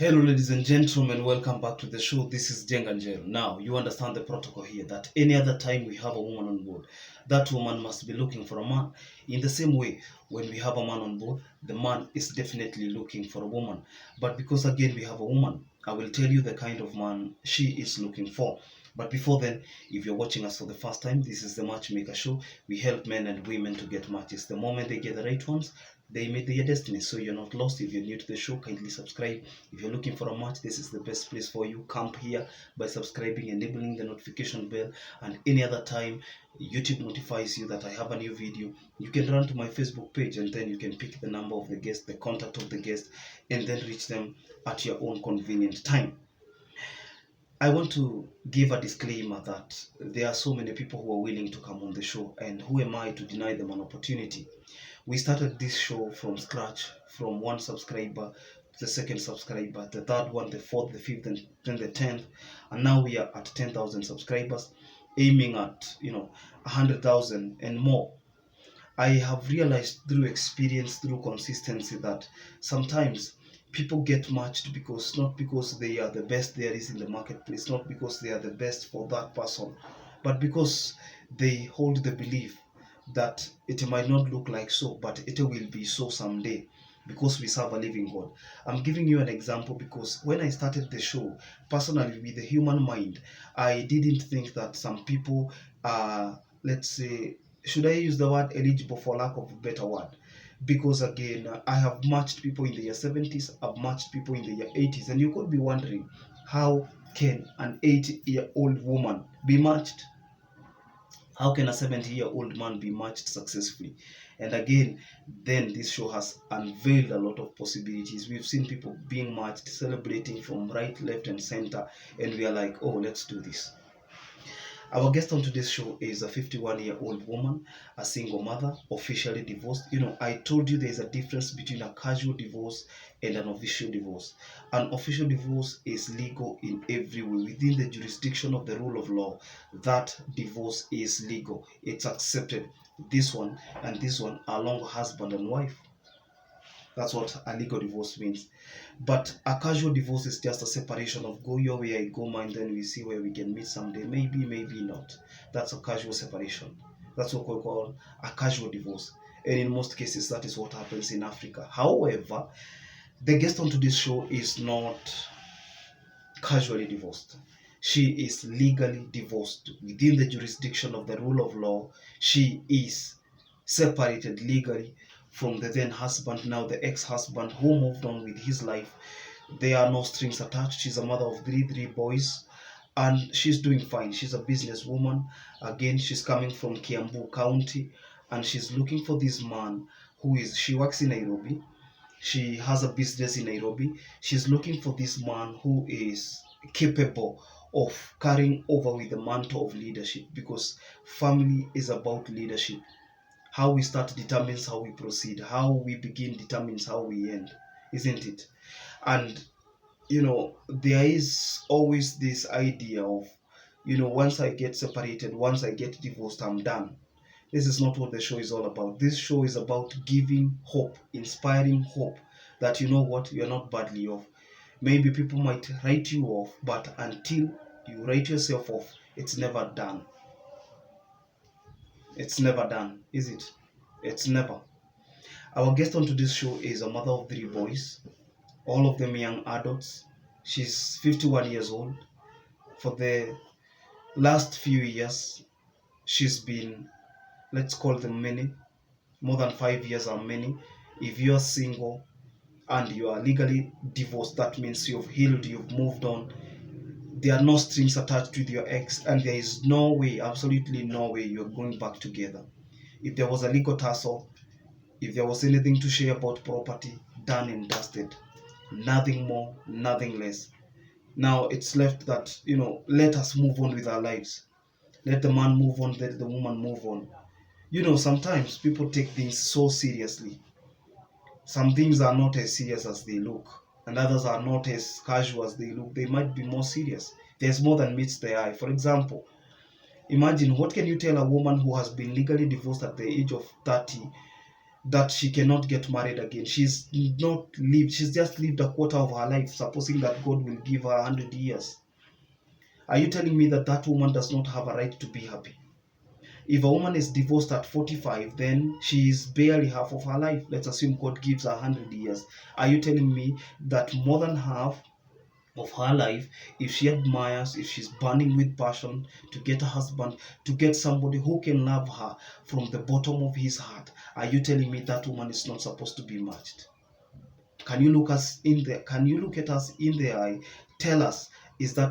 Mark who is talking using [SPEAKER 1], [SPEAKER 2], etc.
[SPEAKER 1] Hello, ladies and gentlemen, welcome back to the show. This is Jenganjel. Now, you understand the protocol here that any other time we have a woman on board, that woman must be looking for a man. In the same way, when we have a man on board, the man is definitely looking for a woman. But because again we have a woman, I will tell you the kind of man she is looking for. But before then, if you're watching us for the first time, this is the Matchmaker Show. We help men and women to get matches. The moment they get the right ones, they meet their destiny. So you're not lost. If you're new to the show, kindly subscribe. If you're looking for a match, this is the best place for you. Camp here by subscribing, enabling the notification bell, and any other time YouTube notifies you that I have a new video, you can run to my Facebook page and then you can pick the number of the guest, the contact of the guest, and then reach them at your own convenient time. I want to give a disclaimer that there are so many people who are willing to come on the show, and who am I to deny them an opportunity? We started this show from scratch, from one subscriber, the second subscriber, the third one, the fourth, the fifth, and then the 10th, and now we are at 10,000 subscribers, aiming at 100,000 and more. I have realized through experience, through consistency, that sometimes people get matched because not because they are the best there is in the marketplace, not because they are the best for that person, but because they hold the belief that it might not look like so, but it will be so someday, because we serve a living God. I'm giving you an example because when I started the show, personally, with the human mind, I didn't think that some people are, let's say, should I use the word eligible for lack of a better word? Because again, I have matched people in the year 70s, I've matched people in the year 80s, and you could be wondering, how can an 80-year-old woman be matched? How can a 70-year-old man be matched successfully? And again, then this show has unveiled a lot of possibilities. We've seen people being matched, celebrating from right, left, and center, and we are like, oh, let's do this. Our guest on today's show is a 51-year-old woman, a single mother, officially divorced. I told you there's a difference between a casual divorce and an official divorce. An official divorce is legal in every way. Within the jurisdiction of the rule of law, that divorce is legal. It's accepted. This one and this one are long husband and wife. That's what a legal divorce means. But a casual divorce is just a separation of go your way, I go mine, then we see where we can meet someday. Maybe, maybe not. That's a casual separation. That's what we call a casual divorce. And in most cases, that is what happens in Africa. However, the guest on today's show is not casually divorced. She is legally divorced. Within the jurisdiction of the rule of law, she is separated legally from the then husband, now the ex-husband, who moved on with his life. There are no strings attached. She's a mother of three boys, and she's doing fine. She's a businesswoman. Again, she's coming from Kiambu County, and she's looking for this man she works in Nairobi. She has a business in Nairobi. She's looking for this man who is capable of carrying over with the mantle of leadership, because family is about leadership. How we start determines how we proceed. How we begin determines how we end, isn't it? And there is always this idea of, once I get separated, once I get divorced, I'm done. This is not what the show is all about. This show is about giving hope, inspiring hope that you know what, you're not badly off. Maybe people might write you off, but until you write yourself off, it's never done. It's never done, is it? It's never. Our guest on today's show is a mother of three boys, all of them young adults. She's 51 years old. For the last few years, she's been, let's call them many, more than 5 years are many. If you're single and you are legally divorced, that means you've healed, you've moved on. There are no strings attached with your ex, and there is no way, absolutely no way, you're going back together. If there was a legal tussle, if there was anything to share about property, done and dusted. Nothing more, nothing less. Now it's left that, let us move on with our lives. Let the man move on, let the woman move on. Sometimes people take things so seriously. Some things are not as serious as they look, and others are not as casual as they look. They might be more serious. There's more than meets the eye. For example, imagine, what can you tell a woman who has been legally divorced at the age of 30 that she cannot get married again. She's just lived a quarter of her life, supposing that God will give her 100 years. Are you telling me that that woman does not have a right to be happy? If a woman is divorced at 45, then she is barely half of her life. Let's assume God gives her 100 years. Are you telling me that more than half of her life, if she admires, if she's burning with passion to get a husband, to get somebody who can love her from the bottom of his heart, are you telling me that woman is not supposed to be matched? Can you look at us in the eye, tell us, is that